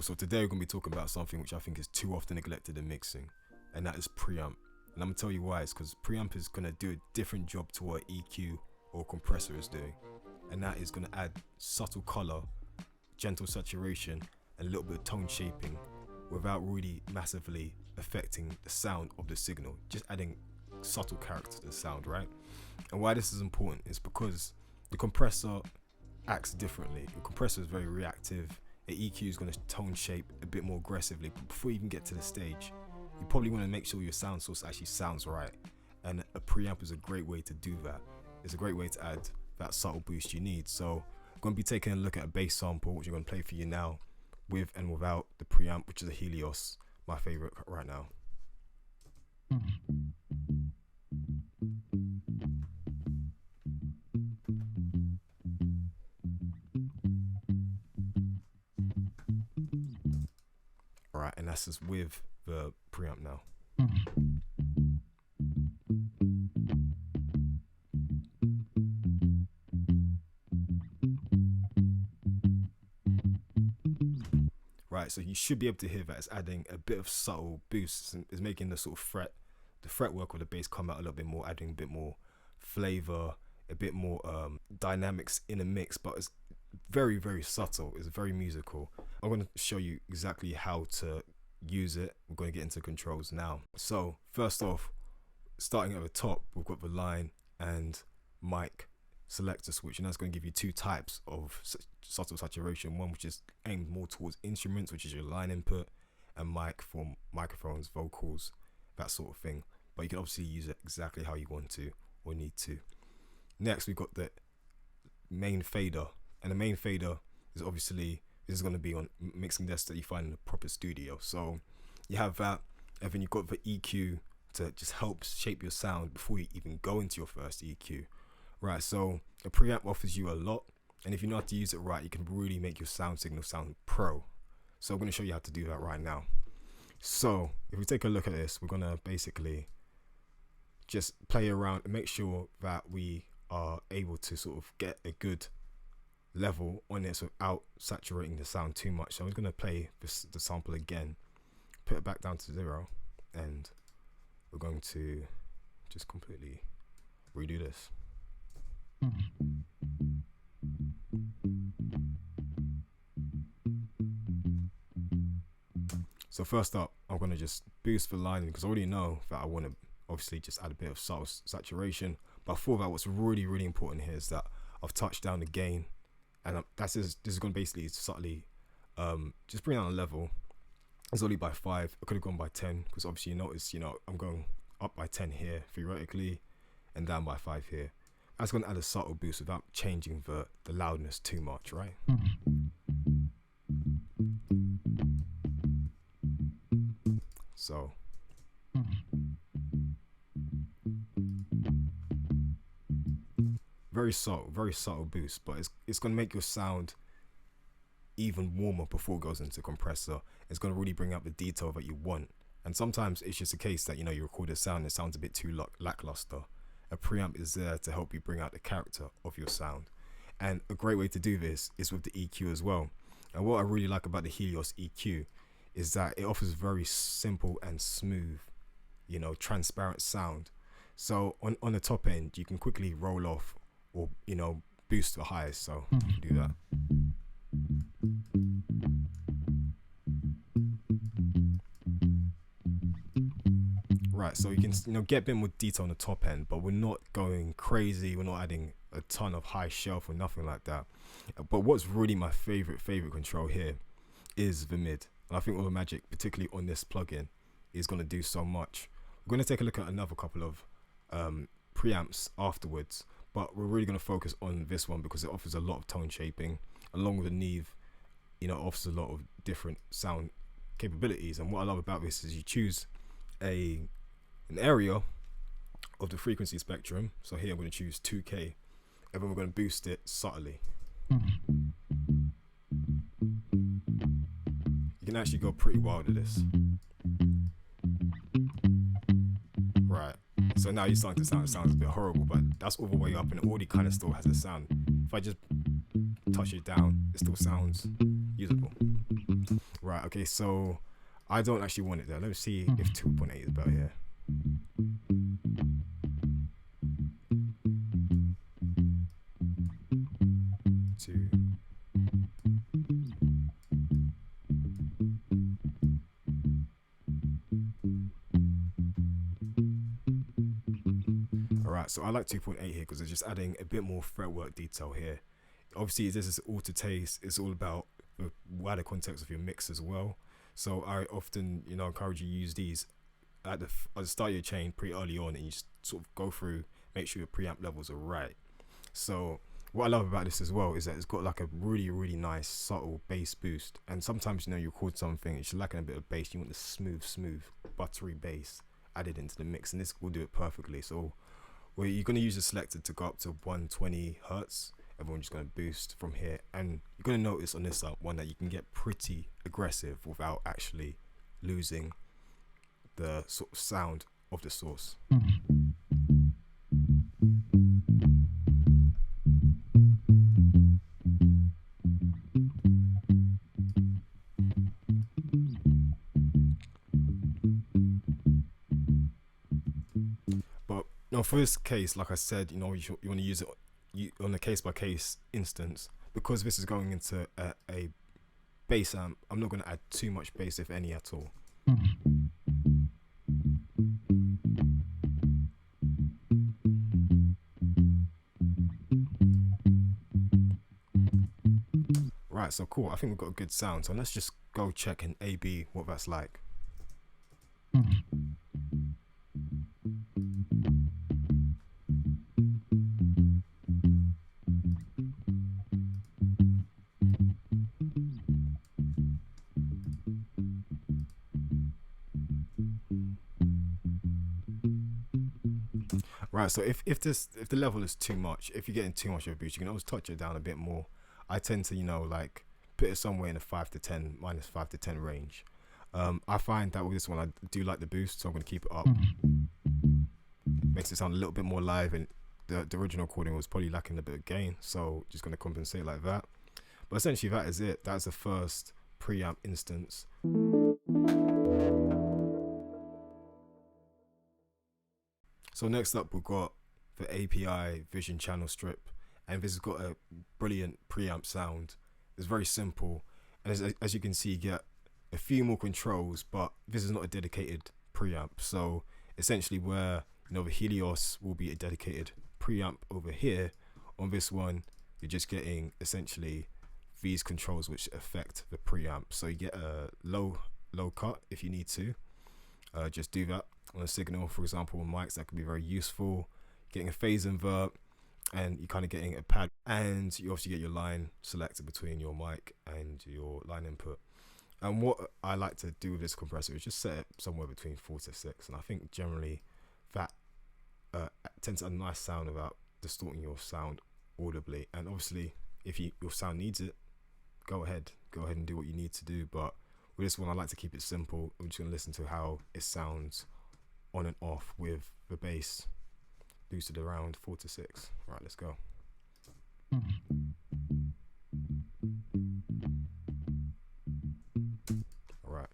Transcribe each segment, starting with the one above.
people. So today we're going to be talking about something which I think is too often neglected in mixing, and that is preamp. And I'm going to tell you why. It's because preamp is going to do a different job to what EQ or compressor is doing, and that is going to add subtle color, gentle saturation, and a little bit of tone shaping without really massively affecting the sound of the signal, just adding subtle character to the sound, right? And why this is important is because the compressor acts differently. The compressor is very reactive. The EQ is going to tone shape a bit more aggressively, but before you even get to the stage, you probably want to make sure your sound source actually sounds right, and a preamp is a great way to do that. It's a great way to add that subtle boost you need. So I'm going to be taking a look at a bass sample, which I'm going to play for you now, with and without the preamp, which is a Helios, my favorite right now. Alright, and that's just with the preamp now. Right, so you should be able to hear that it's adding a bit of subtle boosts, and it's making the sort of the fretwork of the bass come out a little bit more, adding a bit more flavor, a bit more dynamics in a mix, but it's very, very subtle. It's very musical. I'm going to show you exactly how to use it. We're going to get into controls now. So first off, starting at the top, we've got the line and mic selector switch, and that's going to give you two types of subtle saturation. One which is aimed more towards instruments, which is your line input, and mic for microphones, vocals, that sort of thing. But you can obviously use it exactly how you want to or need to. Next, we've got the main fader, and the main fader is obviously, this is going to be on mixing desk that you find in a proper studio. So you have that, and then you've got the EQ to just help shape your sound before you even go into your first EQ. Right, so a preamp offers you a lot, and if you know how to use it right, you can really make your sound signal sound pro. So I'm going to show you how to do that right now. So if we take a look at this, we're going to basically just play around and make sure that we are able to sort of get a good level on this without saturating the sound too much. So I'm going to play the sample again, put it back down to 0, and we're going to just completely redo this. So first up, I'm going to just boost the line because I already know that I want to obviously just add a bit of subtle saturation. But for that, what's really, really important here is that I've touched down the gain, and this is going to basically subtly just bring down a level. It's only by 5. I could have gone by 10 because obviously you notice, I'm going up by 10 here theoretically and down by 5 here. That's going to add a subtle boost without changing the loudness too much, right? So very subtle boost, but it's going to make your sound even warmer before it goes into compressor. It's going to really bring out the detail that you want. And sometimes it's just a case that, you record a sound, it sounds a bit too lackluster. A preamp is there to help you bring out the character of your sound. And a great way to do this is with the EQ as well. And what I really like about the Helios EQ is that it offers very simple and smooth, transparent sound. So on the top end, you can quickly roll off or, boost the highs. So you can do that. Right, so you can get a bit more detail on the top end, but we're not going crazy. We're not adding a ton of high shelf or nothing like that. But what's really my favorite control here is the mid. And I think all the magic, particularly on this plugin, is going to do so much. We're going to take a look at another couple of preamps afterwards, but we're really going to focus on this one because it offers a lot of tone shaping, along with the Neve. It offers a lot of different sound capabilities. And what I love about this is you choose an area of the frequency spectrum. So here I'm going to choose 2K, and then we're going to boost it subtly. You can actually go pretty wild with this. Right, so now you're starting to sound a bit horrible, but that's all the way up, and it already kind of still has a sound. If I just touch it down, it still sounds usable. Right, okay, so I don't actually want it there. Let me see if 2.8 is better here. Two. Alright, so I like 2.8 here because it's just adding a bit more fretwork detail here. Obviously, this is all to taste. It's all about the wider context of your mix as well. So I often, encourage you to use these at the start of your chain pretty early on, and you just sort of go through, make sure your preamp levels are right. So what I love about this as well is that it's got like a really, really nice subtle bass boost. And sometimes, you record something, it's lacking a bit of bass. You want the smooth, buttery bass added into the mix, and this will do it perfectly. So where you're going to use the selector to go up to 120 hertz, everyone's just going to boost from here, and you're going to notice on this one that you can get pretty aggressive without actually losing the sort of sound of the source. But for this case, like I said, you want to use it on a case-by-case instance. Because this is going into a bass amp, I'm not going to add too much bass, if any at all. Right, so cool. I think we've got a good sound. So let's just go check in A/B what that's like. Right, so if the level is too much, if you're getting too much of a boost, you can always touch it down a bit more. I tend to, like put it somewhere in the minus 5 to 10 range. I find that with this one, I do like the boost, so I'm going to keep it up. Makes it sound a little bit more live, and the original recording was probably lacking a bit of gain, so just going to compensate like that. But essentially, that is it. That's the first preamp instance. So next up, we've got the API Vision channel strip, and this has got a brilliant preamp sound. It's very simple, and as you can see, you get a few more controls, but this is not a dedicated preamp. So essentially, where the Helios will be a dedicated preamp over here, on this one, you're just getting essentially these controls which affect the preamp. So you get a low cut if you need to. Just do that on a signal, for example, on mics. That could be very useful. Getting a phase invert, and you're kind of getting a pad, and you obviously get your line selector between your mic and your line input. And what I like to do with this compressor is just set it somewhere between 4 to 6, and I think generally that tends to have a nice sound without distorting your sound audibly. And obviously, if your sound needs it, go ahead and do what you need to do. But with this one, I like to keep it simple. I'm just going to listen to how it sounds on and off with the bass boosted around 4 to 6. Right, let's go. All right.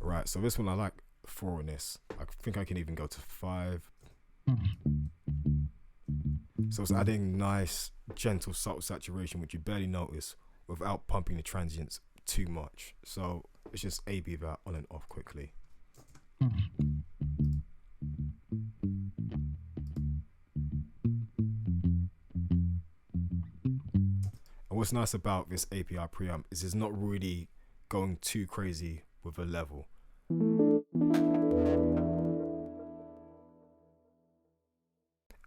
Right, so this one I like 4 on this. I think I can even go to 5. So it's adding nice, gentle, subtle saturation, which you barely notice, without pumping the transients too much. So it's just A/B that on and off quickly. And what's nice about this API preamp is it's not really going too crazy with a level.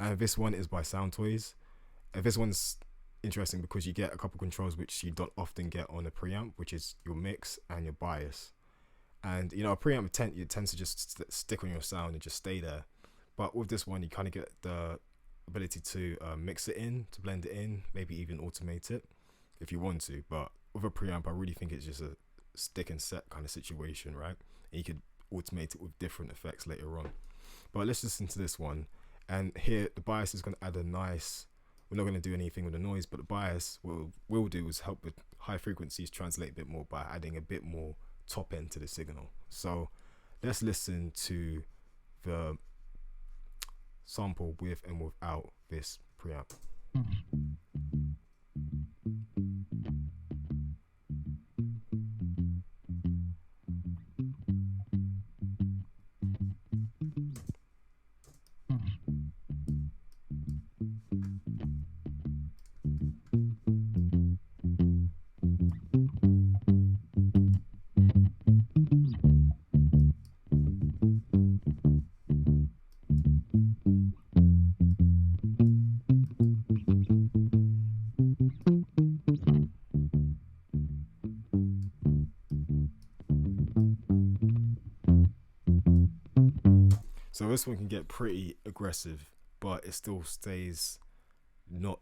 And this one is by SoundToys. And this one's interesting because you get a couple controls which you don't often get on a preamp, which is your mix and your bias. And a preamp tends to just stick on your sound and just stay there. But with this one, you kind of get the ability to mix it in, to blend it in, maybe even automate it if you want to. But with a preamp, I really think it's just a stick and set kind of situation, right? And you could automate it with different effects later on. But let's listen to this one. And here, the bias is going to add a nice, we're not going to do anything with the noise, but the bias, what we'll do is help with high frequencies translate a bit more by adding a bit more top end to the signal. So let's listen to the sample with and without this preamp. So this one can get pretty aggressive, but it still stays not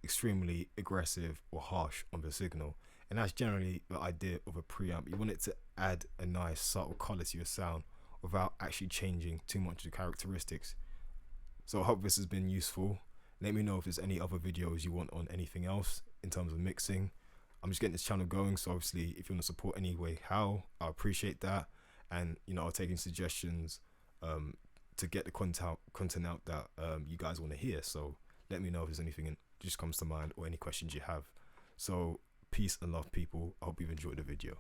extremely aggressive or harsh on the signal. And that's generally the idea of a preamp. You want it to add a nice subtle color to your sound without actually changing too much of the characteristics. So I hope this has been useful. Let me know if there's any other videos you want on anything else in terms of mixing. I'm just getting this channel going, so obviously if you want to support anyway, how, I appreciate that. And I'll take in suggestions to get the content out that you guys want to hear. So let me know if there's anything that just comes to mind or any questions you have. So peace and love, people. I hope you've enjoyed the video.